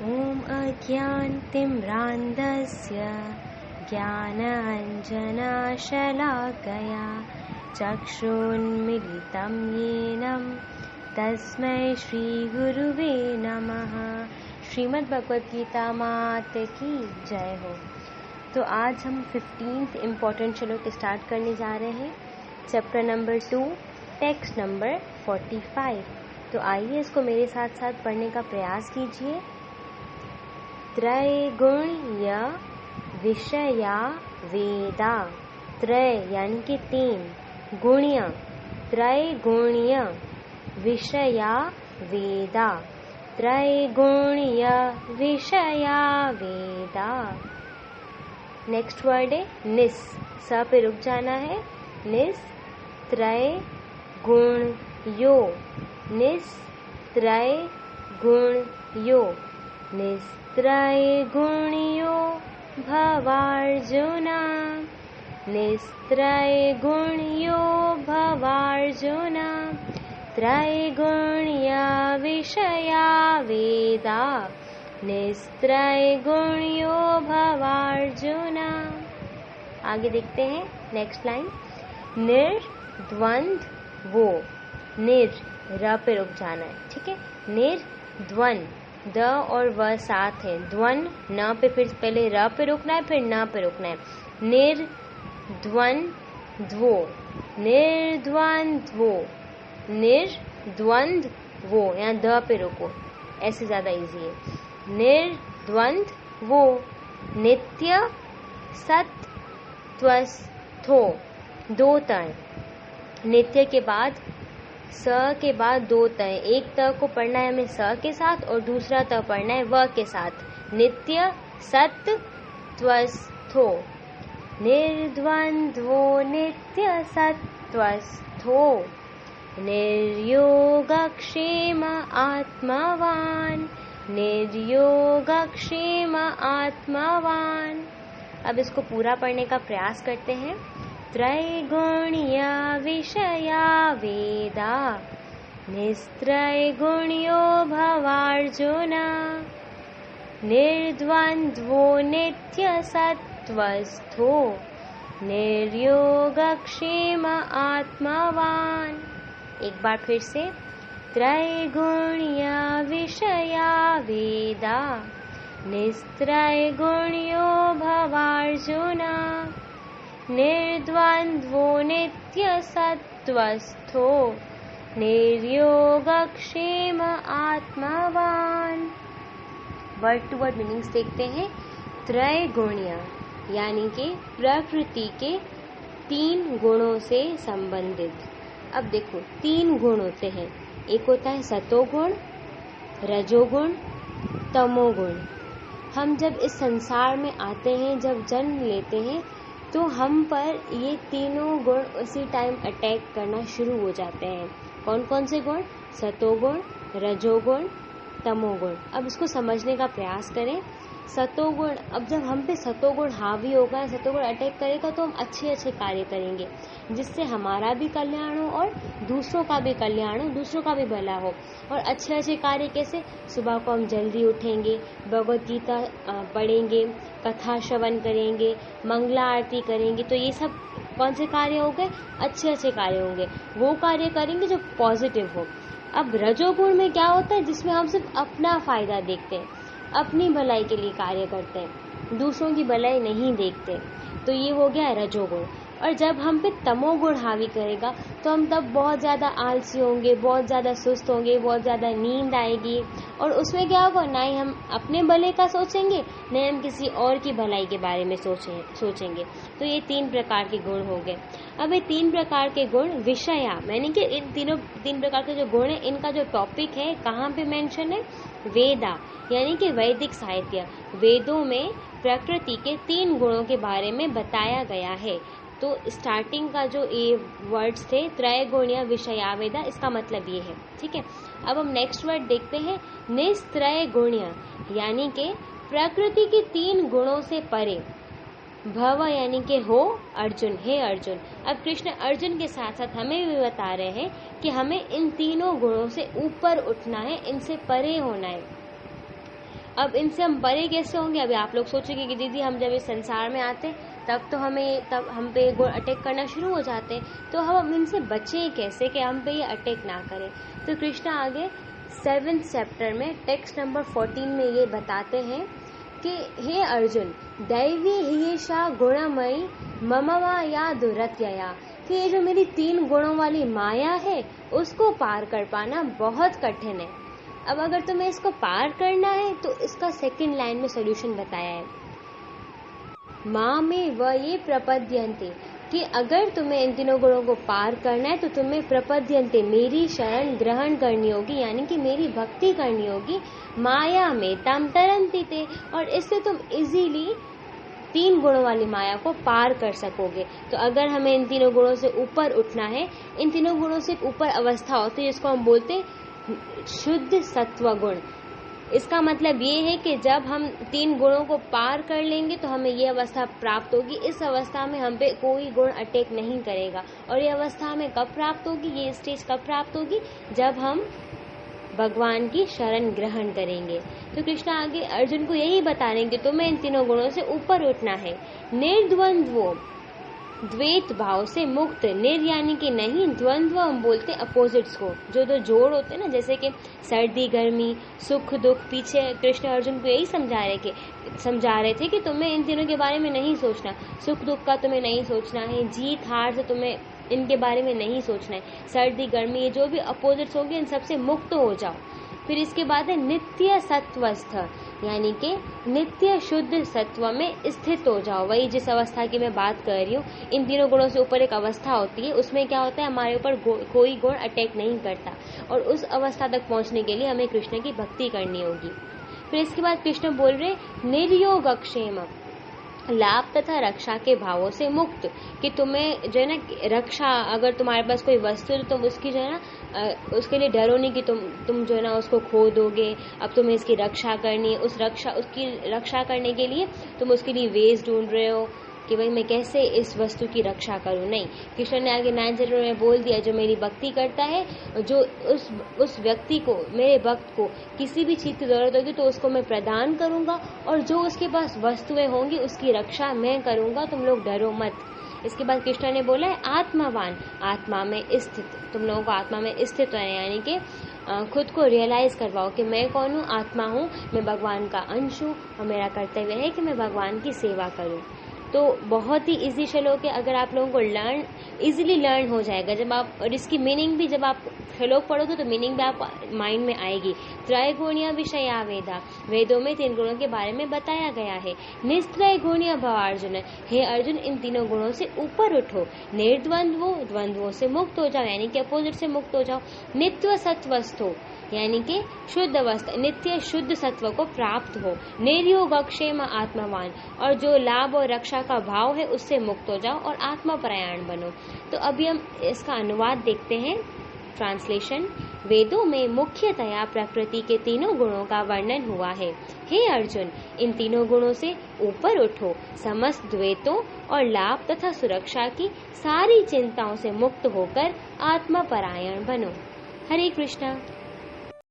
ॐ अज्ञानतिम्रान्धस्य ज्ञानाञ्जनशलाकया चक्षुन्मीलितं येन तस्मै श्रीगुरुवे नमः। श्रीमद् भगवद गीता मात की जय हो। तो आज हम 15th इम्पॉर्टेंट श्लोक स्टार्ट करने जा रहे हैं। Chapter number 2, text number 45। तो आइए इसको मेरे साथ साथ पढ़ने का प्रयास कीजिए। त्रैगुण्य विषया वेदा। त्रय यानी कि 3, गुण्य त्रैगुण्य विषया वेदा। त्रैगुण्य विषया वेदा। नेक्स्ट वर्ड है निस। स पे रुक जाना है। निस त्रय गुण यो। निस त्रय गुण यो। निस त्रय गुण यो भवार्जुना। निस त्रय गुण यो भवार्जुना। त्रैगुण्य विषया वेदा। निस्त्रय गुण्यो भवार्जुना। आगे देखते हैं नेक्स्ट लाइन। निर्द्वंद वो। निर र पे रुक जाना है, ठीक है। निर्द्वन द और व साथ है। द्वन न पे फिर पहले र पे रुकना है, फिर न पे रुकना है। निर्द्वंद्वो। निर्द्वंद्वो। निर्द्वंद वो, यहाँ द पे रुको, ऐसे ज्यादा इजी है। निर्द्वंद्व वो। नित्य सत्वस्थो। 2 तय। नित्य के बाद स के बाद 2 तय। एक त को पढ़ना है हमें स के साथ और दूसरा त पढ़ना है व के साथ। नित्य सत्वस्थो। निर्द्वंद्वो नित्य सत्वस्थो। निर्योगक्षेम आत्मवान। निर्योगक्षेम आत्मवान। अब इसको पूरा पढ़ने का प्रयास करते हैं। त्रैगुण्य विषया वेदा। निस्त्रैगुण्यो भवार्जुना। निर्द्वंद्वो नित्य सत्वस्थो। निर्योगक्षेम आत्मवान। एक बार फिर से। त्रैगुण्य विषया वेदा। निस्त्रैगुण्यो भवार्जुना। निर्द्वंद्वो नित्य सत्वस्थो। निर्योगक्षेम आत्मवान। वर्ड टू वर्ड मीनिंग्स देखते हैं। त्रैगुण्य यानी कि प्रकृति के 3 गुणों से संबंधित। अब देखो 3 गुण होते हैं। एक होता है सतोगुण, रजोगुण, तमोगुण। हम जब इस संसार में आते हैं, जब जन्म लेते हैं, तो हम पर ये तीनों गुण उसी टाइम अटैक करना शुरू हो जाते हैं। कौन कौन से गुण? सतोगुण, रजोगुण, तमोगुण। अब इसको समझने का प्रयास करें। सतोगुण, अब जब हम पे सतोगुण हावी होगा, सतोगुण अटैक करेगा, तो हम अच्छे कार्य करेंगे जिससे हमारा भी कल्याण हो और दूसरों का भी कल्याण हो, दूसरों का भी भला हो। और अच्छे कार्य कैसे? सुबह को हम जल्दी उठेंगे, भगवद गीता पढ़ेंगे, कथा श्रवण करेंगे, मंगला आरती करेंगे। तो ये सब कौन से कार्य हो गए? अच्छे कार्य होंगे। वो कार्य करेंगे जो पॉजिटिव हो। अब रजोगुण में क्या होता है? जिसमें हम सिर्फ अपना फायदा देखते हैं, अपनी भलाई के लिए कार्य करते हैं, दूसरों की भलाई नहीं देखते। तो ये हो गया रजोगुण। और जब हम पे तमोगुण हावी करेगा तो हम तब बहुत ज़्यादा आलसी होंगे, बहुत ज़्यादा सुस्त होंगे, बहुत ज़्यादा नींद आएगी। और उसमें क्या होगा? ना ही हम अपने भले का सोचेंगे, न हम किसी और की भलाई के बारे में सोचेंगे। तो ये 3 प्रकार के गुण हो गए। अब ये 3 प्रकार के गुण विषया, यानी कि इन 3 प्रकार के जो गुण है, इनका जो टॉपिक है कहाँ पे मेंशन है? वेदा, यानी कि वैदिक साहित्य। वेदों में प्रकृति के 3 गुणों के बारे में बताया गया है। तो स्टार्टिंग का जो ये वर्ड्स थे त्रैगुण्य विषया वेदा, इसका मतलब ये है, ठीक है। अब हम नेक्स्ट वर्ड देखते हैं। निस्त्रैगुण्य यानी कि प्रकृति के 3 गुणों से परे। भव यानी कि हो अर्जुन, हे अर्जुन। अब कृष्ण अर्जुन के साथ साथ हमें भी बता रहे हैं कि हमें इन तीनों गुणों से ऊपर उठना है, इनसे परे होना है। अब इनसे हम परे कैसे होंगे? अभी आप लोग सोचेंगे कि दीदी हम जब इस संसार में आते तब हम पे गुण अटैक करना शुरू हो जाते हैं, तो हम इनसे बचें कैसे कि हम पे ये अटैक ना करें? तो कृष्ण आगे 7th चैप्टर में टेक्स्ट नंबर 14 में ये बताते हैं कि हे अर्जुन, दैवी हियेषा गुणमयी ममवा या दुरत्यया, कि ये जो मेरी 3 गुणों वाली माया है उसको पार कर पाना बहुत कठिन है। अब अगर तुम्हें इसको पार करना है तो इसका 2nd लाइन में सॉल्यूशन बताया है, माँ में व ये प्रपद्यन्ते, कि अगर तुम्हें इन 3 गुणों को पार करना है तो तुम्हें प्रपद्यन्ते, मेरी शरण ग्रहण करनी होगी, यानी कि मेरी भक्ति करनी होगी। माया में तम तरन्ति ते, और इससे तुम इजीली 3 गुणों वाली माया को पार कर सकोगे। तो अगर हमें इन 3 गुणों से ऊपर उठना है, इन 3 गुणों से ऊपर अवस्था होती है जिसको हम बोलते हैं शुद्ध सत्व गुण। इसका मतलब ये है कि जब हम 3 गुणों को पार कर लेंगे तो हमें ये अवस्था प्राप्त होगी। इस अवस्था में हम पे कोई गुण अटैक नहीं करेगा। और ये अवस्था हमें कब प्राप्त होगी, ये स्टेज कब प्राप्त होगी? जब हम भगवान की शरण ग्रहण करेंगे। तो कृष्ण आगे अर्जुन को यही बता रहे हैं कि तुम्हें इन 3 गुणों से ऊपर उठना है। निर्द्वंद्वो, द्वैत भाव से मुक्त। निर यानी कि नहीं, द्वंद्व हम बोलते हैं अपोजिट्स को, जो 2 जोड़ होते हैं ना, जैसे कि सर्दी गर्मी, सुख दुख। पीछे कृष्ण अर्जुन को यही समझा रहे थे कि तुम्हें इन तीनों के बारे में नहीं सोचना, सुख दुख का तुम्हें नहीं सोचना है, जीत हार से तुम्हें इनके बारे में नहीं सोचना है। सर्दी गर्मी, ये जो भी अपोजिट्स होंगे इन सबसे मुक्त हो जाओ। फिर इसके बाद है नित्य सत्वस्थ, यानी कि नित्य शुद्ध सत्व में स्थित हो जाओ। वही जिस अवस्था की मैं बात कर रही हूँ, इन 3 गुणों से ऊपर एक अवस्था होती है, उसमें क्या होता है, हमारे ऊपर कोई गुण अटैक नहीं करता। और उस अवस्था तक पहुंचने के लिए हमें कृष्ण की भक्ति करनी होगी। फिर इसके बाद कृष्ण बोल रहे निर्योगक्षेम, लाभ तथा रक्षा के भावों से मुक्त, कि तुम्हें जो है ना रक्षा, अगर तुम्हारे पास कोई वस्तु है तो तुम उसकी जो है ना उसके लिए डरो नहीं कि तुम जो है ना उसको खो दोगे। अब तुम्हें इसकी रक्षा करनी है, उसकी रक्षा करने के लिए तुम उसके लिए वेज ढूंढ रहे हो कि भाई मैं कैसे इस वस्तु की रक्षा करूं। नहीं, कृष्ण ने आगे 9 चैप्टर में बोल दिया, जो मेरी भक्ति करता है, जो उस व्यक्ति को, मेरे भक्त को किसी भी चीज की जरूरत होगी तो उसको मैं प्रदान करूंगा, और जो उसके पास वस्तुएं होंगी उसकी रक्षा मैं करूंगा, तुम लोग डरो मत। इसके बाद कृष्ण ने बोला है आत्मावान, आत्मा में स्थित। तुम लोगों को आत्मा में स्थित रहना, यानी कि खुद को रियलाइज करवाओ कि मैं कौन हूँ, आत्मा हूँ, मैं भगवान का अंश हूँ, और मेरा कर्तव्य है कि मैं भगवान की सेवा करूँ। तो बहुत ही इजी श्लोक है, अगर आप लोगों को इजीली लर्न हो जाएगा जब आप, और इसकी मीनिंग भी जब आप श्लोक पढ़ोगे तो मीनिंग भी आप माइंड में आएगी। त्रैगुण्य विषया वेदा, वेदों में 3 गुणों के बारे में बताया गया है। निस्त्रय गुण्य भव अर्जुन, हे अर्जुन इन 3 गुणों से ऊपर उठो। निर्द्वंद्वो, द्वंद्वों से मुक्त हो जाओ, यानी कि अपोजिट से मुक्त हो जाओ। नित्य सत्वस्थो, यानी कि शुद्ध अवस्था, नित्य शुद्ध सत्व को प्राप्त हो। निर्योगक्षेम आत्मवान, और जो लाभ और रक्षा का भाव है उससे मुक्त हो जाओ और आत्मपरायण बनो। तो अभी हम इसका अनुवाद देखते हैं, ट्रांसलेशन। वेदों में मुख्यतया प्रकृति के 3 गुणों का वर्णन हुआ है। हे अर्जुन, इन 3 गुणों से ऊपर उठो, समस्त द्वैतों और लाभ तथा सुरक्षा की सारी चिंताओं से मुक्त होकर आत्मपरायण बनो। हरे कृष्णा।